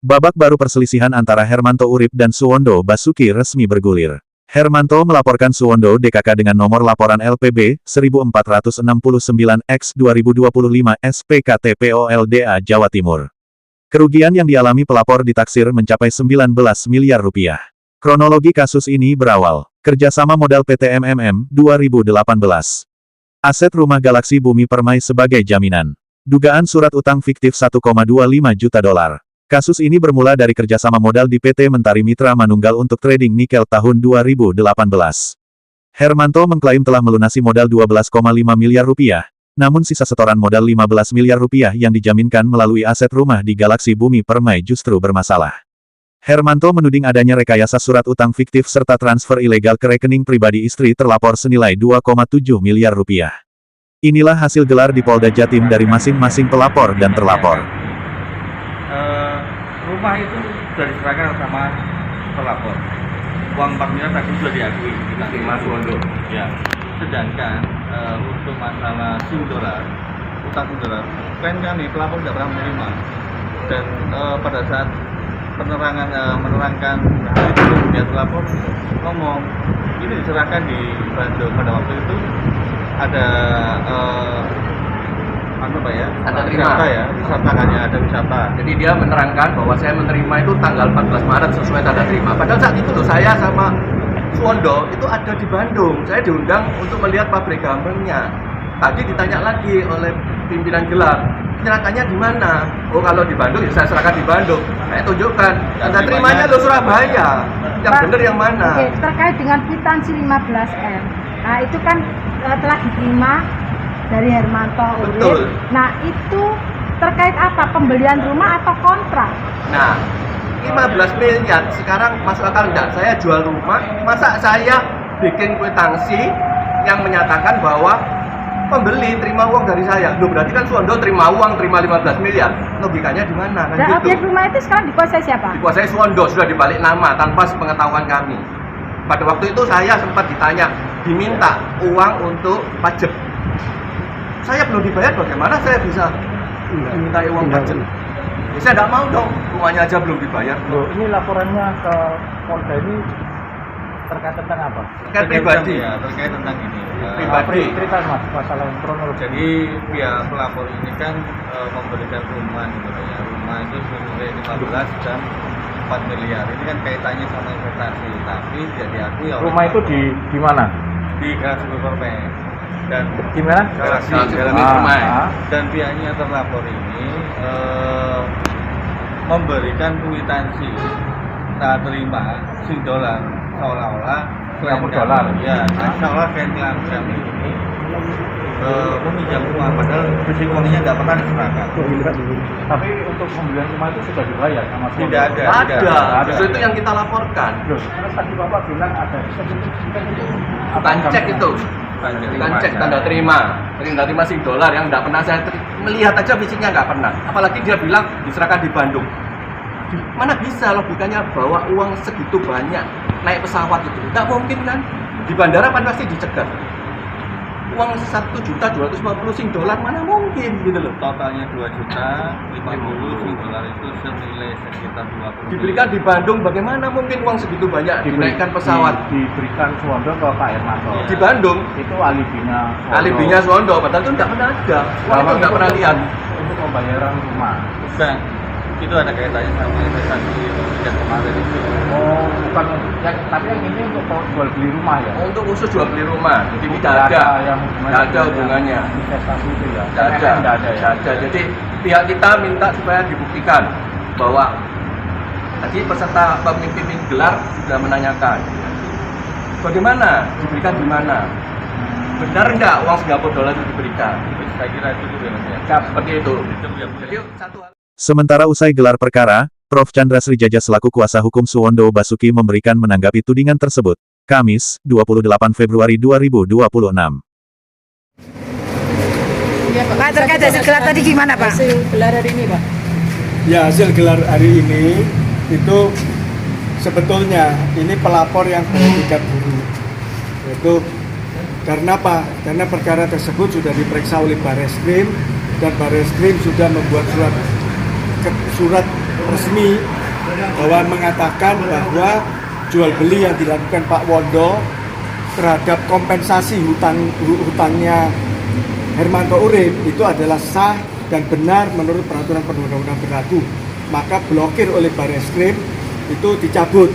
Babak baru perselisihan antara Hermanto Urip dan Suwondo Basuki resmi bergulir. Hermanto melaporkan Suwondo DKK dengan nomor laporan LPB 1469/2025 SPKTPOLDA Jawa Timur. Kerugian yang dialami pelapor ditaksir mencapai 19 miliar rupiah. Kronologi kasus ini berawal kerjasama modal PT MMM 2018. Aset rumah Galaksi Bumi Permai sebagai jaminan. Dugaan surat utang fiktif 1,25 juta dolar. Kasus ini bermula dari kerjasama modal di PT Mentari Mitra Manunggal untuk trading nikel tahun 2018. Hermanto mengklaim telah melunasi modal 12,5 miliar rupiah, namun sisa setoran modal 15 miliar rupiah yang dijaminkan melalui aset rumah di Galaksi Bumi Permai justru bermasalah. Hermanto menuding adanya rekayasa surat utang fiktif serta transfer ilegal ke rekening pribadi istri terlapor senilai 2,7 miliar rupiah. Inilah hasil gelar di Polda Jatim dari masing-masing pelapor dan terlapor. Rumah itu sudah diserahkan sama pelapor. Uang 4 miliar tadi sudah diakui kita terima Suwondo. Ya. Sedangkan untuk masalah SIM dolar, utang SIM dolar, klien kami pelapor tidak pernah menerima. Dan pada saat menerangkan itu dia pelapor ngomong ini diserahkan di Bandung. Pada waktu itu ada tanda terima ya, wisata kan ya, ada wisata. Jadi dia menerangkan bahwa saya menerima itu tanggal 14 Maret sesuai tanda terima. Padahal saat itu loh saya sama Suwondo itu ada di Bandung. Saya diundang untuk melihat pabrik gambarnya. Tadi ditanya lagi oleh pimpinan gelar, penyerahannya di mana? Oh kalau di Bandung ya saya serahkan di Bandung. Saya tunjukkan tanda terimanya lo Surabaya. Yang benar yang mana? Oke, terkait dengan kwitansi 15M. Nah itu kan telah diterima dari Hermanto Urip. Betul. Nah itu terkait apa? Pembelian rumah atau kontrak? Nah 15 miliar sekarang masuk akal enggak? Saya jual rumah, masa saya bikin kwitansi yang menyatakan bahwa pembeli terima uang dari saya? Loh berarti kan Suwondo terima uang, terima 15 miliar. Logikanya di mana? Kan Dan gitu. objek rumah itu sekarang dikuasai siapa? Dikuasai Suwondo, sudah dibalik nama tanpa sepengetahuan kami. Pada waktu itu saya sempat ditanya, diminta uang untuk pajak. Saya belum dibayar, bagaimana saya bisa diminta uang pajak? Ya, saya tidak mau dong, rumahnya aja belum dibayar. Loh, ini laporannya ke Polda ini terkait tentang apa? Terkait pribadi. Ya, terkait tentang ini. Pribadi. Cerita mas, masalah yang kronologi. Jadi pihak pelapor ini kan memberikan rumah gitu ya. Rumah itu senilai 15 dan 4 miliar. Ini kan kaitannya sama investasi, tapi tidak diakui oleh Rumah itu di mana? di Galaksi Bumi Permai. Dan Di mana? Galaksi Bumi Permai. dan pihaknya terlapor ini memberikan kwitansi tak terima SIM dolar seolah-olah Singapura dolar. Ya, seolah klien kami ini meminjam uang padahal uangnya tidak pernah diserahkan. Tapi untuk pembelian rumah itu sudah dibayar sama Suwondo? Tidak ada. Ada, justru itu yang kita laporkan. Loh, terus tadi Bapak bilang ada Bukan cek itu. Bukan cek tanda terima SIM dolar yang tidak pernah saya melihat aja fisiknya nggak pernah. Apalagi dia bilang diserahkan di Bandung. Mana bisa logikanya bawa uang segitu banyak naik pesawat itu? Tidak mungkin kan? Di bandara kan pasti dicegat. Uang 1.250.000 SIM dolar mana mungkin gitu loh. Totalnya 2.050.000 SIM dolar itu senilai sekitar 20. Diberikan di Bandung, bagaimana mungkin uang segitu banyak dinaikkan pesawat? Diberikan Suwondo ke Pak Hermanto. Di Bandung, Itu alibinya Suwondo. alibinya Suwondo, padahal itu tidak pernah ada. Uang itu tidak pernah lihat. Untuk pembayaran rumah. Bukan, itu ada kaitannya sama investasi yang kemarin itu. Oh, bukan tapi yang ini untuk jual beli rumah ya? Untuk khusus jual beli rumah, jadi Tidak tidak ada, yang tidak ada hubungannya. Investasi itu ya? Tidak ada, Tidak ada ya? tidak ada. Jadi pihak kita minta supaya dibuktikan bahwa tadi peserta pemimpin gelar sudah menanyakan, bagaimana diberikan di mana? Benar enggak uang Singapura dolar itu diberikan? Saya kira itu juga Mas ya. Seperti itu. Itu yang Jadi satu hal. Sementara usai gelar perkara, Prof. Chandra Srijaja selaku kuasa hukum Suwondo Basuki memberikan menanggapi tudingan tersebut. Kamis, 28 Februari 2026. Ya, Pak, terkait hasil gelar tadi gimana Pak? Hasil gelar hari ini Pak? Ya, hasil gelar hari ini itu sebetulnya ini pelapor yang beretikat buruk. Yaitu karena apa? Karena perkara tersebut sudah diperiksa oleh Barreskrim dan Barreskrim sudah membuat surat resmi bahwa mengatakan bahwa jual beli yang dilakukan Pak Wondo terhadap kompensasi hutangnya Hermanto Urip itu adalah sah dan benar menurut peraturan perundang-undangan berlaku. Maka blokir oleh Barreskrim itu dicabut.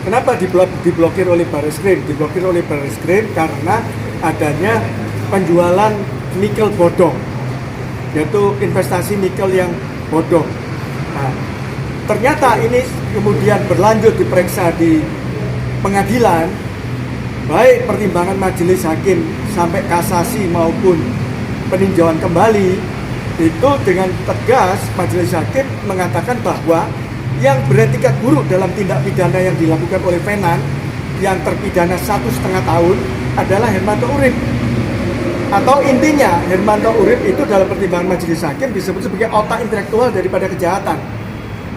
Kenapa diblokir oleh Barreskrim? Diblokir oleh Barreskrim karena adanya penjualan nikel bodong, yaitu investasi nikel yang bodong. Nah, ternyata ini kemudian berlanjut diperiksa di pengadilan, baik pertimbangan majelis hakim sampai kasasi maupun peninjauan kembali, itu dengan tegas majelis hakim mengatakan bahwa yang beretikat buruk dalam tindak pidana yang dilakukan oleh Venan yang terpidana 1,5 tahun adalah Hermanto Urip. Atau intinya Hermanto Urip itu dalam pertimbangan majelis hakim disebut sebagai otak intelektual daripada kejahatan.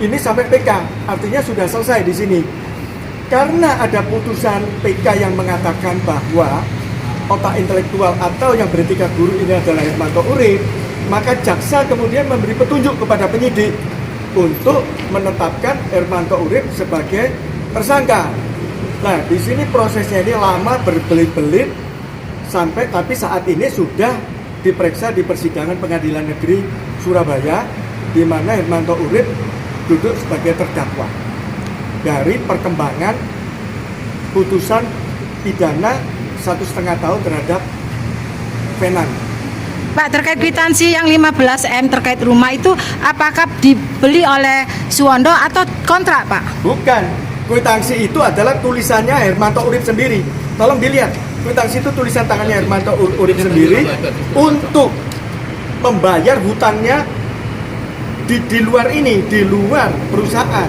Ini sampai PK, artinya sudah selesai di sini. Karena ada putusan PK yang mengatakan bahwa otak intelektual atau yang beretikat buruk ini adalah Hermanto Urip, maka jaksa kemudian memberi petunjuk kepada penyidik untuk menetapkan Hermanto Urip sebagai tersangka. Nah, di sini prosesnya ini lama berbelit-belit sampai tapi saat ini sudah diperiksa di persidangan Pengadilan Negeri Surabaya, di mana Hermanto Urip duduk sebagai terdakwa dari perkembangan putusan pidana 1,5 tahun terhadap Venan. Pak, terkait kwitansi yang 15M terkait rumah itu apakah dibeli oleh Suwondo atau kontrak, Pak? Bukan, kwitansi itu adalah tulisannya Hermanto Urip sendiri. Tolong dilihat, kwitansi itu tulisan tangannya Hermanto Urip sendiri untuk membayar hutangnya di luar ini, di luar perusahaan.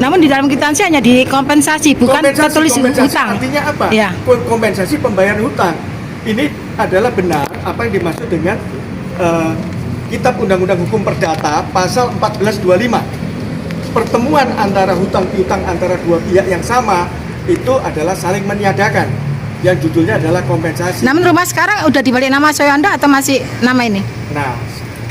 Namun di dalam kwitansi hanya dikompensasi, bukan tertulis hutang. Artinya apa? Ya. Kompensasi pembayaran hutang. Ini adalah benar apa yang dimaksud dengan Kitab Undang-Undang Hukum Perdata pasal 1425. Pertemuan antara hutang piutang antara dua pihak yang sama itu adalah saling meniadakan. Yang judulnya adalah kompensasi. Namun rumah sekarang udah dibalik nama Suwondo atau masih nama ini? Nah,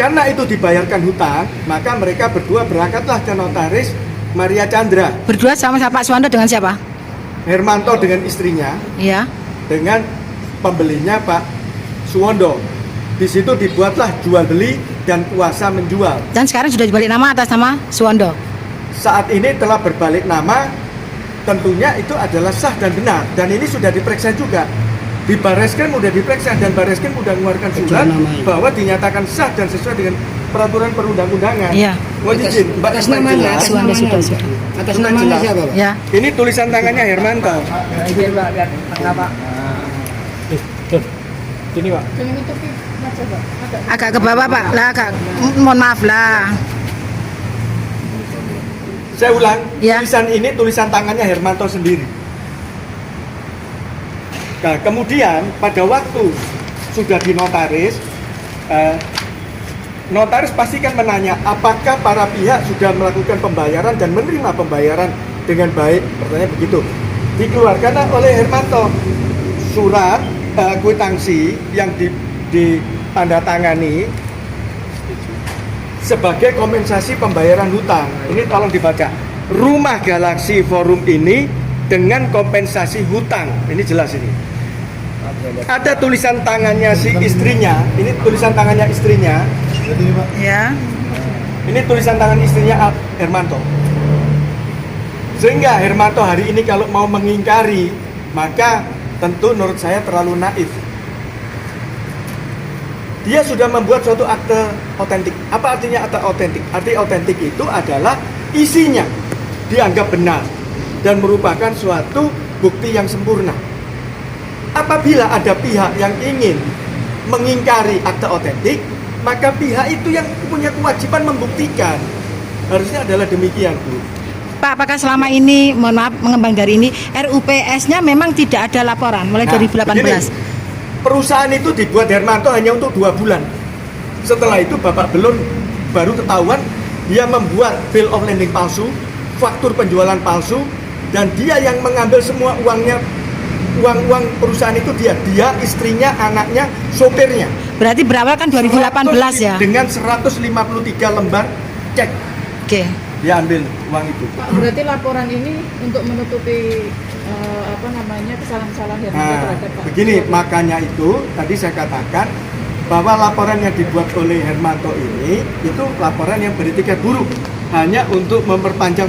karena itu dibayarkan hutang, maka mereka berdua berangkatlah ke notaris Maria Chandra. Berdua sama Pak Suwondo dengan siapa? Hermanto dengan istrinya, Iya. dengan pembelinya Pak Suwondo. Di situ dibuatlah jual beli dan kuasa menjual. Dan sekarang sudah dibalik nama atas nama Suwondo. Saat ini telah berbalik nama, tentunya itu adalah sah dan benar. Dan ini sudah diperiksa juga. Di Barreskrim sudah diperiksa dan Barreskrim sudah mengeluarkan surat bahwa dinyatakan sah dan sesuai dengan peraturan perundang-undangan. Iya. Mohon izin, Mbak Atas supaya namanya, jelas. Suwondo sudah. Atas Sudah namanya jelas. siapa, Pak? Ya. Ini tulisan tangannya Hermanto. Ini Pak, lihat tengah, Pak. Sini, Pak. Agak ke bawah, Pak. Lah agak mohon maaf lah. Saya ulang, Ya. tulisan ini tulisan tangannya Hermanto sendiri. Nah, kemudian pada waktu sudah dinotaris, notaris pasti kan menanya apakah para pihak sudah melakukan pembayaran dan menerima pembayaran dengan baik. Pertanyaan begitu. Dikeluarkan oleh Hermanto surat kwitansi yang ditandatangani sebagai kompensasi pembayaran hutang. Ini tolong dibaca. Rumah Galaxy Forum ini dengan kompensasi hutang. Ini jelas ini. Ada tulisan tangannya si istrinya. Ini tulisan tangannya istrinya. Ya. Ini tulisan tangan istrinya Hermanto. Sehingga Hermanto hari ini kalau mau mengingkari, maka tentu menurut saya terlalu naif. Dia sudah membuat suatu akte otentik. Apa artinya akte otentik? Arti otentik itu adalah isinya dianggap benar dan merupakan suatu bukti yang sempurna. Apabila ada pihak yang ingin mengingkari akte otentik, maka pihak itu yang punya kewajiban membuktikan. Harusnya adalah demikian, Bu. Pak, apakah selama ini, mohon maaf mengembang dari ini, RUPS-nya memang tidak ada laporan mulai Nah, 2018? begini, perusahaan itu dibuat Hermanto hanya untuk 2 bulan. Setelah itu Bapak Belur baru ketahuan dia membuat bill of lading palsu, faktur penjualan palsu, dan dia yang mengambil semua uangnya, uang perusahaan itu dia, istrinya, anaknya, sopirnya. Berarti berawal kan 2018 ya? Dengan 153 lembar cek. Oke. dia ambil uang itu. Pak, berarti laporan ini untuk menutupi kesalahan-kesalahan Hermanto Nah, terhadap Pak begini, Suwondo. makanya itu tadi saya katakan bahwa laporan yang dibuat oleh Hermanto ini itu laporan yang beretiket buruk, hanya untuk memperpanjang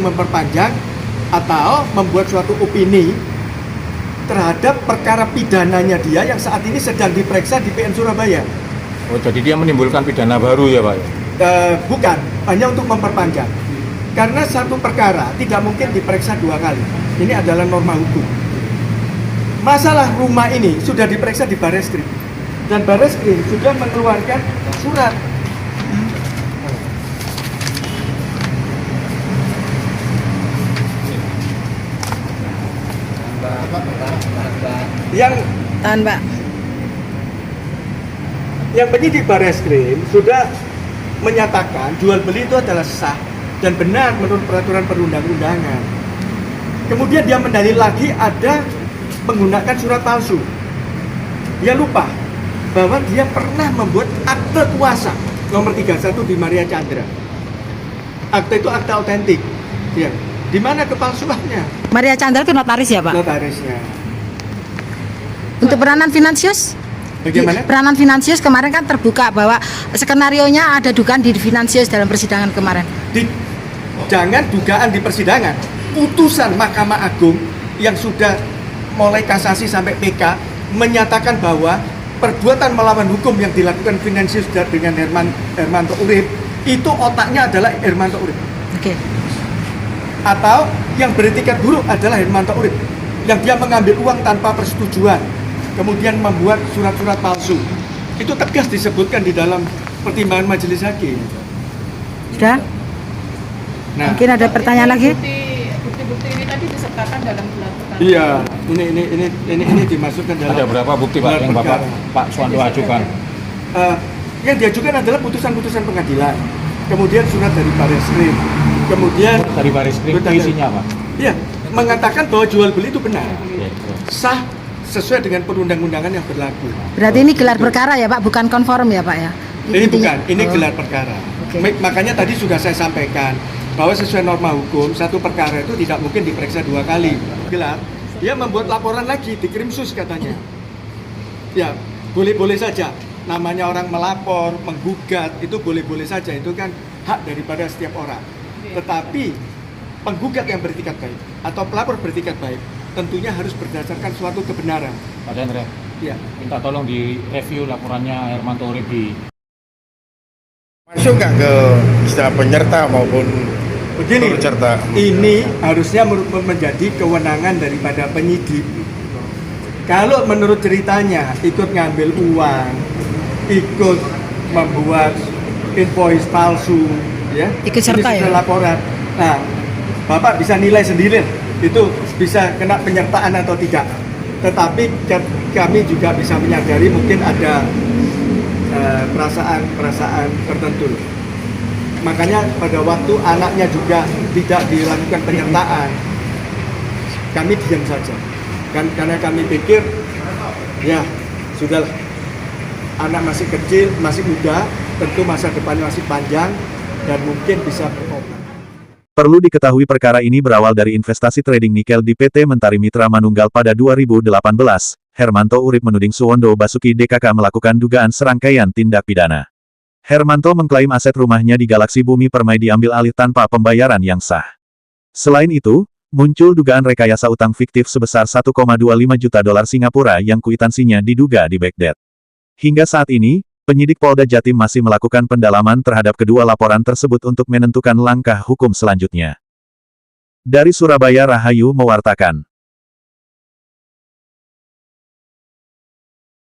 atau membuat suatu opini terhadap perkara pidananya dia yang saat ini sedang diperiksa di PN Surabaya. Oh, jadi dia menimbulkan pidana baru ya Pak? Bukan, hanya untuk memperpanjang. Karena satu perkara tidak mungkin diperiksa 2 kali. Ini adalah norma hukum. Masalah rumah ini sudah diperiksa di Barreskrim. Dan Barreskrim sudah mengeluarkan surat. Tahan, Mbak. Yang penyidik Barreskrim sudah menyatakan jual beli itu adalah sah dan benar menurut peraturan perundang-undangan. Kemudian dia mendalil lagi ada menggunakan surat palsu. Dia lupa bahwa dia pernah membuat akte kuasa nomor 31 di Maria Chandra. Akte itu akte autentik. Ya. Di mana kepalsuannya? Maria Chandra itu notaris ya, Pak? Notarisnya. Untuk peranan finansius? Bagaimana? Peranan finansius kemarin kan terbuka bahwa skenarionya ada dugaan di finansius dalam persidangan kemarin. Jangan dugaan di persidangan. Putusan Mahkamah Agung yang sudah mulai kasasi sampai PK menyatakan bahwa perbuatan melawan hukum yang dilakukan finansius dengan Hermanto Urip itu otaknya adalah Hermanto Urip. Oke. Atau yang beretiket buruk adalah Hermanto Urip yang dia mengambil uang tanpa persetujuan, kemudian membuat surat-surat palsu. Itu tegas disebutkan di dalam pertimbangan majelis hakim. Sudah? Nah, Mungkin ada pertanyaan lagi? Bukti-bukti ini tadi disertakan dalam gelar perkara. iya, ini dimasukkan dalam. Ada berapa bukti Pak gelar yang Bapak perkara. Pak Suwondo ajukan? Yang diajukan adalah putusan-putusan pengadilan, kemudian surat dari Barreskrim, kemudian Dari Barreskrim isinya Pak? iya, mengatakan bahwa jual beli itu benar, Oke, terus. sah sesuai dengan perundang-undangan yang berlaku. Berarti ini gelar perkara ya, Pak, bukan konform ya, Pak ya? Ini Intinya- bukan, ini Oh. gelar perkara. Oke. Makanya tadi sudah saya sampaikan bahwa sesuai norma hukum satu perkara itu tidak mungkin diperiksa 2 kali. Gelar, dia membuat laporan lagi di Krimsus katanya. Ya, boleh-boleh saja. Namanya orang melapor, menggugat itu boleh-boleh saja. Itu kan hak daripada setiap orang. Tetapi penggugat yang beretikat baik atau pelapor beretikat baik tentunya harus berdasarkan suatu kebenaran. Pak Chandra, Ya. minta tolong direview laporannya Hermanto Urip di Masuk nggak ke istilah penyerta maupun Begini, turut serta? ini harusnya menjadi kewenangan daripada penyidik. Kalau menurut ceritanya ikut ngambil uang, ikut membuat invoice palsu, ya, Ikut serta ini sudah ya? laporan. Nah, Bapak bisa nilai sendiri itu bisa kena penyertaan atau tidak. Tetapi kami juga bisa menyadari mungkin ada perasaan tertentu. Makanya pada waktu anaknya juga tidak dilakukan penyertaan, kami diam saja. Karena kami pikir, ya sudah, anak masih kecil, masih muda, tentu masa depannya masih panjang dan mungkin bisa bertobat. Perlu diketahui perkara ini berawal dari investasi trading nikel di PT Mentari Mitra Manunggal pada 2018. Hermanto Urip menuding Suwondo Basuki DKK melakukan dugaan serangkaian tindak pidana. Hermanto mengklaim aset rumahnya di Galaksi Bumi Permai diambil alih tanpa pembayaran yang sah. Selain itu, muncul dugaan rekayasa utang fiktif sebesar 1,25 juta dolar Singapura yang kwitansinya diduga di backdate. Hingga saat ini, penyidik Polda Jatim masih melakukan pendalaman terhadap kedua laporan tersebut untuk menentukan langkah hukum selanjutnya. Dari Surabaya, Rahayu mewartakan.